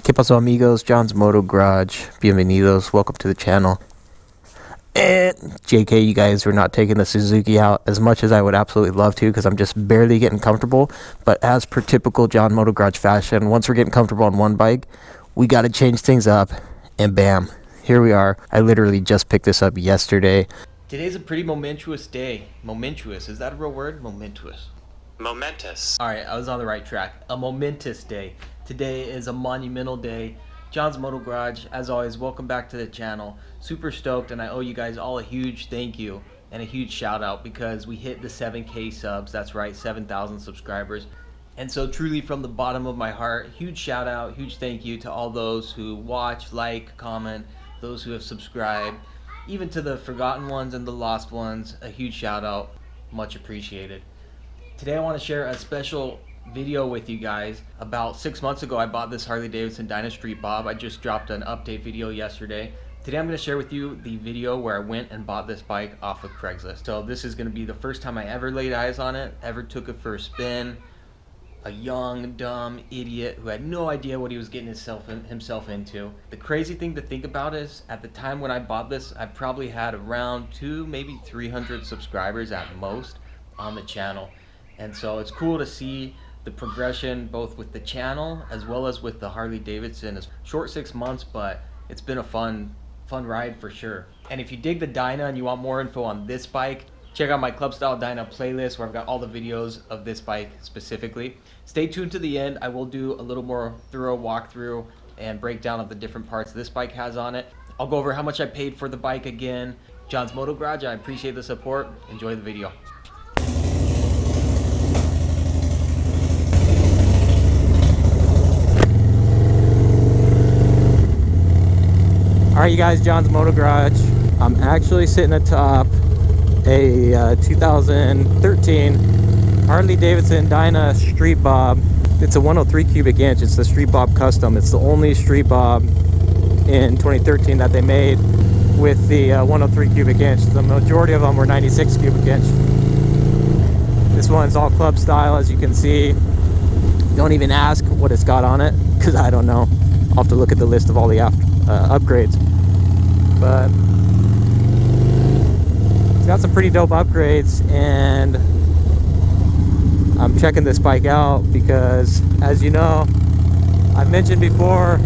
¿Qué pasó, amigos? John's Moto Garage. Bienvenidos. Welcome to the channel. And JK, you guys are not taking the Suzuki out as much as I would absolutely love to, because I'm just barely getting comfortable. But as per typical John Moto Garage fashion, once we're getting comfortable on one bike, we got to change things up. And bam, here we are. I literally just picked this up yesterday. Today's a pretty momentous day. Momentous, is that a real word? Momentous. Momentous. Alright, I was on the right track. A momentous day. Today is a monumental day. John's Moto Garage, as always, welcome back to the channel. Super stoked, and I owe you guys all a huge thank you and a huge shout out because we hit the 7K subs. That's right, 7,000 subscribers. And so truly from the bottom of my heart, huge shout out, huge thank you to all those who watch, like, comment, those who have subscribed, even to the forgotten ones and the lost ones, a huge shout out, much appreciated. Today I want to share a special video with you guys. About 6 months ago I bought this Harley Davidson Dyna StreetBob. I just dropped an update video yesterday. Today I'm going to share with you the video where I went and bought this bike off of Craigslist. So this is going to be the first time I ever laid eyes on it, ever took it for a spin. A young, dumb idiot who had no idea what he was getting himself into. The crazy thing to think about is, at the time when I bought this, I probably had around 200, maybe 300 subscribers at most on the channel. And so it's cool to see the progression both with the channel as well as with the Harley Davidson. It's short 6 months, but it's been a fun ride for sure. And if you dig the Dyna and you want more info on this bike, check out my Club Style Dyna playlist where I've got all the videos of this bike specifically. Stay tuned to the end. I will do a little more thorough walkthrough and breakdown of the different parts this bike has on it. I'll go over how much I paid for the bike again. John's Moto Garage, I appreciate the support. Enjoy the video. Alright, you guys, John's Moto Garage. I'm actually sitting atop a 2013 Harley Davidson Dyna StreetBob. It's a 103 cubic inch. It's the StreetBob Custom. It's the only StreetBob in 2013 that they made with the 103 cubic inch. The majority of them were 96 cubic inch. This one's all club style, as you can see. Don't even ask what it's got on it, because I don't know. I'll have to look at the list of all the upgrades. But it's got some pretty dope upgrades, and I'm checking this bike out because, as you know, I mentioned before,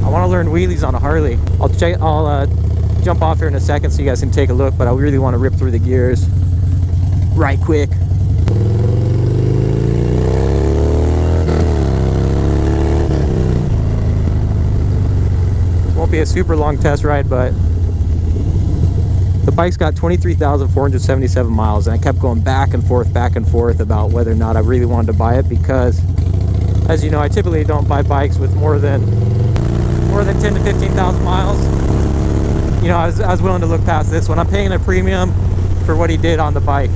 I want to learn wheelies on a Harley. I'll jump off here in a second so you guys can take a look, but I really want to rip through the gears right quick. Won't be a super long test ride, but the bike's got 23,477 miles, and I kept going back and forth about whether or not I really wanted to buy it, because, as you know, I typically don't buy bikes with more than 10 to 15,000 miles. You know, I was willing to look past this one. I'm paying a premium for what he did on the bike,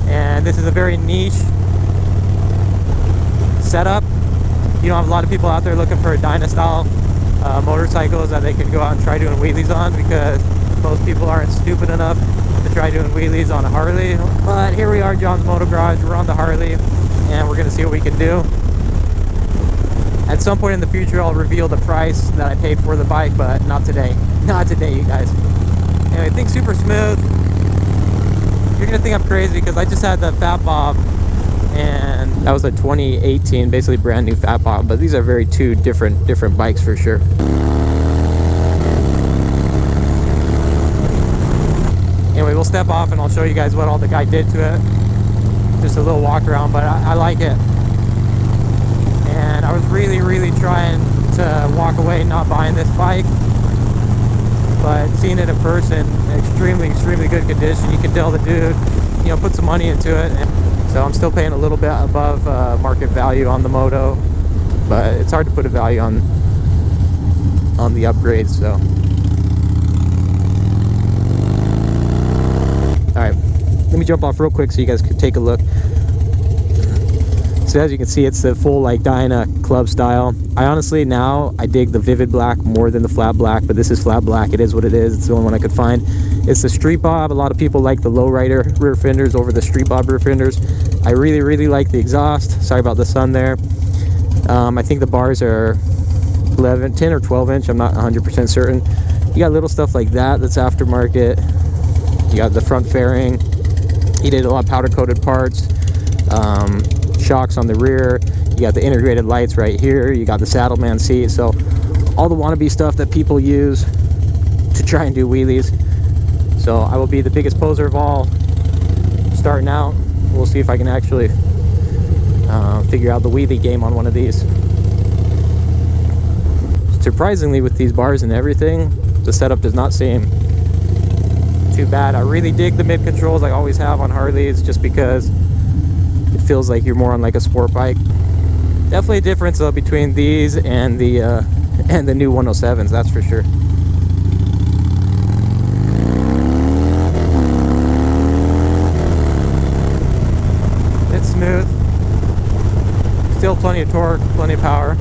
and this is a very niche setup. You don't have a lot of people out there looking for a Dyna style motorcycles that they can go out and try doing wheelies on, because most people aren't stupid enough to try doing wheelies on a Harley. But here we are, John's Moto Garage. We're on the Harley, and we're going to see what we can do. At some point in the future, I'll reveal the price that I paid for the bike, but not today. Not today, you guys. Anyway, thing's super smooth. You're going to think I'm crazy because I just had the Fat Bob, and that was a 2018, basically brand new Fat Bob. But these are two different bikes for sure. Anyway, we'll step off and I'll show you guys what all the guy did to it. Just a little walk around, but I like it. And I was really trying to walk away not buying this bike, but seeing it in person, extremely good condition. You can tell the dude, you know, put some money into it. And so I'm still paying a little bit above market value on the moto, but it's hard to put a value on the upgrades. So alright, let me jump off real quick so you guys can take a look. So as you can see, it's the full like Dyna club style. I honestly I dig the vivid black more than the flat black, but this is flat black. It is what it is. It's the only one I could find. It's the StreetBob. A lot of people like the lowrider rear fenders over the StreetBob rear fenders. I really like the exhaust. Sorry about the sun there. I think the bars are 10 or 12 inch, I'm not 100% certain. You got little stuff like that that's aftermarket. You got the front fairing. He did a lot of powder coated parts, shocks on the rear. You got the integrated lights right here. You got the Saddleman seat. So all the wannabe stuff that people use to try and do wheelies. So I will be the biggest poser of all starting out. We'll see if I can actually figure out the wheelie game on one of these. Surprisingly, with these bars and everything, the setup does not seem too bad. I really dig the mid controls, I always have on Harleys, just because it feels like you're more on like a sport bike. Definitely a difference though between these and the new 107s, that's for sure. It's smooth, still plenty of torque, plenty of power.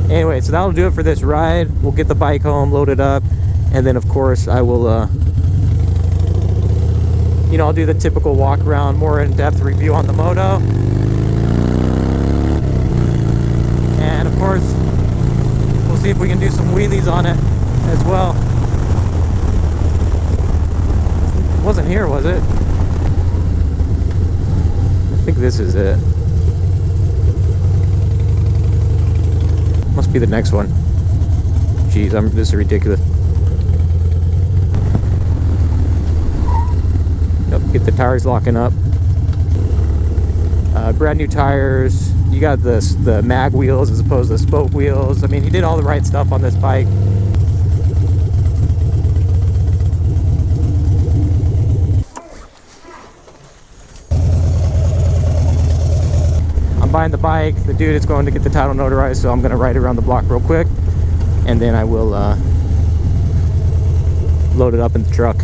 Anyway, so that'll do it for this ride. We'll get the bike home, load it up, and then of course I will you know, I'll do the typical walk around, more in-depth review on the moto, and of course we'll see if we can do some wheelies on it as well. It wasn't here, was it? I think this is it. Must be the next one. Jeez, this is ridiculous. Yep, get the tires locking up. Brand new tires. You got the mag wheels as opposed to the spoke wheels. I mean, he did all the right stuff on this bike. I'm buying the bike. The dude is going to get the title notarized, so I'm going to ride around the block real quick, and then I will load it up in the truck.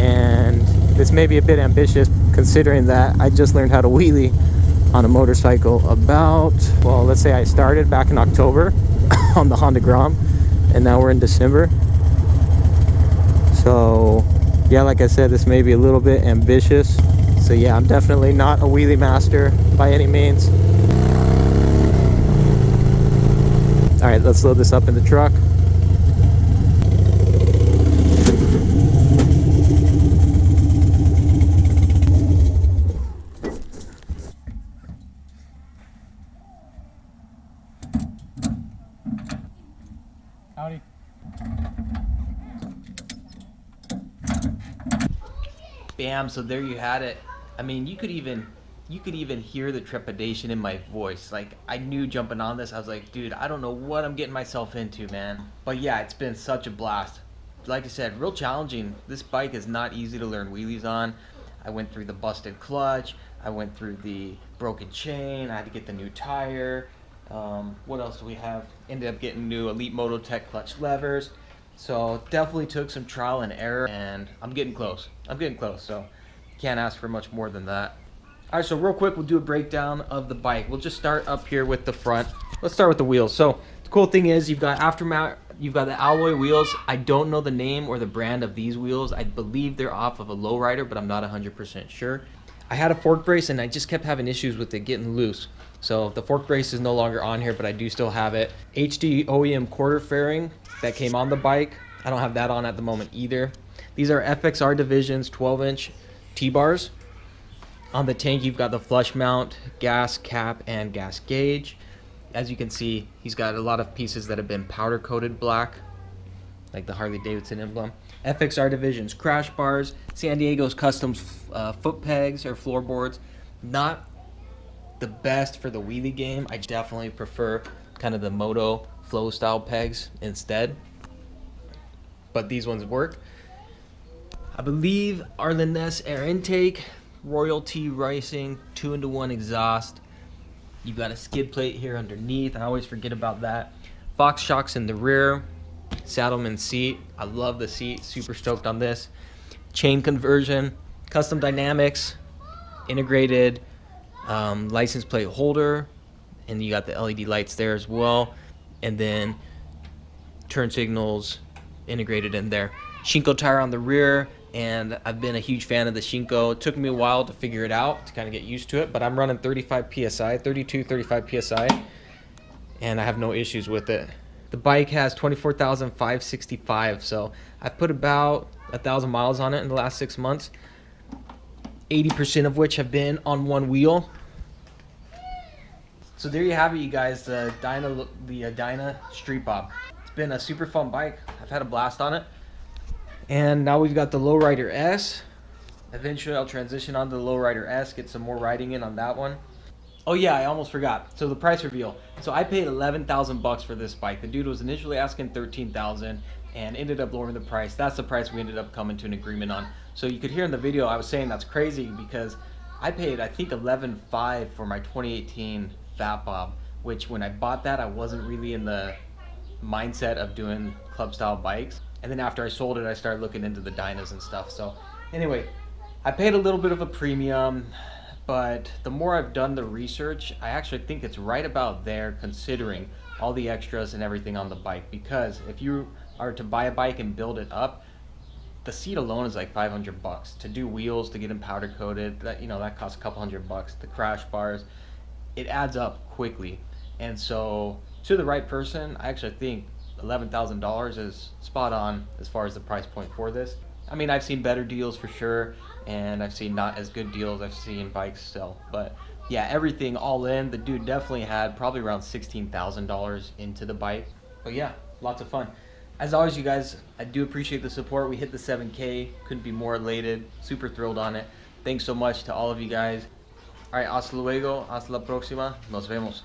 And this may be a bit ambitious considering that I just learned how to wheelie on a motorcycle about, well, let's say I started back in October on the Honda Grom, and now we're in December. So yeah, like I said, this may be a little bit ambitious. So yeah, I'm definitely not a wheelie master by any means. All right, let's load this up in the truck. Howdy. Bam, so there you had it. I mean, you could even hear the trepidation in my voice. Like, I knew jumping on this, I was like, dude, I don't know what I'm getting myself into, man. But yeah, it's been such a blast. Like I said, real challenging. This bike is not easy to learn wheelies on. I went through the busted clutch, I went through the broken chain, I had to get the new tire. What else do we have? Ended up getting new Elite Mototech clutch levers. So definitely took some trial and error, and I'm getting close. So can't ask for much more than that. All right, so real quick, we'll do a breakdown of the bike. We'll just start up here with the front. Let's start with the wheels. So the cool thing is you've got the alloy wheels. I don't know the name or the brand of these wheels. I believe they're off of a lowrider, but I'm not 100% sure. I had a fork brace and I just kept having issues with it getting loose. So the fork brace is no longer on here, but I do still have it. HD OEM quarter fairing that came on the bike. I don't have that on at the moment either. These are FXR Division's 12-inch T-bars. On the tank, you've got the flush mount, gas cap, and gas gauge. As you can see, he's got a lot of pieces that have been powder coated black, like the Harley Davidson emblem. FXR Division's crash bars, San Diego's custom foot pegs or floorboards. Not the best for the wheelie game. I definitely prefer kind of the moto flow style pegs instead, but these ones work. I believe Arlen Ness air intake, Royalty Racing 2-in-1 exhaust. You've got a skid plate here underneath. I always forget about that. Fox shocks in the rear. Saddleman seat. I love the seat. Super stoked on this. Chain conversion. Custom dynamics. Integrated license plate holder. And you got the LED lights there as well. And then turn signals integrated in there. Shinko tire on the rear. and I've been a huge fan of the Shinko. It took me a while to figure it out, to kind of get used to it, but I'm running 35 psi, 32, 35 psi, and I have no issues with it. The bike has 24,565, so I've put about 1,000 miles on it in the last 6 months, 80% of which have been on one wheel. So there you have it, you guys, the Dyna StreetBob. It's been a super fun bike. I've had a blast on it. And now we've got the Lowrider S. Eventually I'll transition on to the Lowrider S, get some more riding in on that one. Oh yeah, I almost forgot. So the price reveal. So I paid 11,000 bucks for this bike. The dude was initially asking 13,000 and ended up lowering the price. That's the price we ended up coming to an agreement on. So you could hear in the video I was saying that's crazy because I paid, I think, 11,500 for my 2018 Fat Bob, which when I bought that I wasn't really in the mindset of doing club style bikes. And then after I sold it, I started looking into the Dynas and stuff. So anyway, I paid a little bit of a premium, but the more I've done the research, I actually think it's right about there considering all the extras and everything on the bike. Because if you are to buy a bike and build it up, the seat alone is like 500 bucks. To do wheels, to get them powder coated, that, you know, that costs a couple $100. The crash bars, it adds up quickly. And so to the right person, I actually think $11,000 is spot on as far as the price point for this. I mean, I've seen better deals for sure, and I've seen not as good deals I've seen bikes sell. But yeah, everything all in, the dude definitely had probably around $16,000 into the bike. But yeah, lots of fun. As always, you guys, I do appreciate the support. We hit the 7K, couldn't be more elated, super thrilled on it. Thanks so much to all of you guys. All right, hasta luego, hasta la próxima, nos vemos.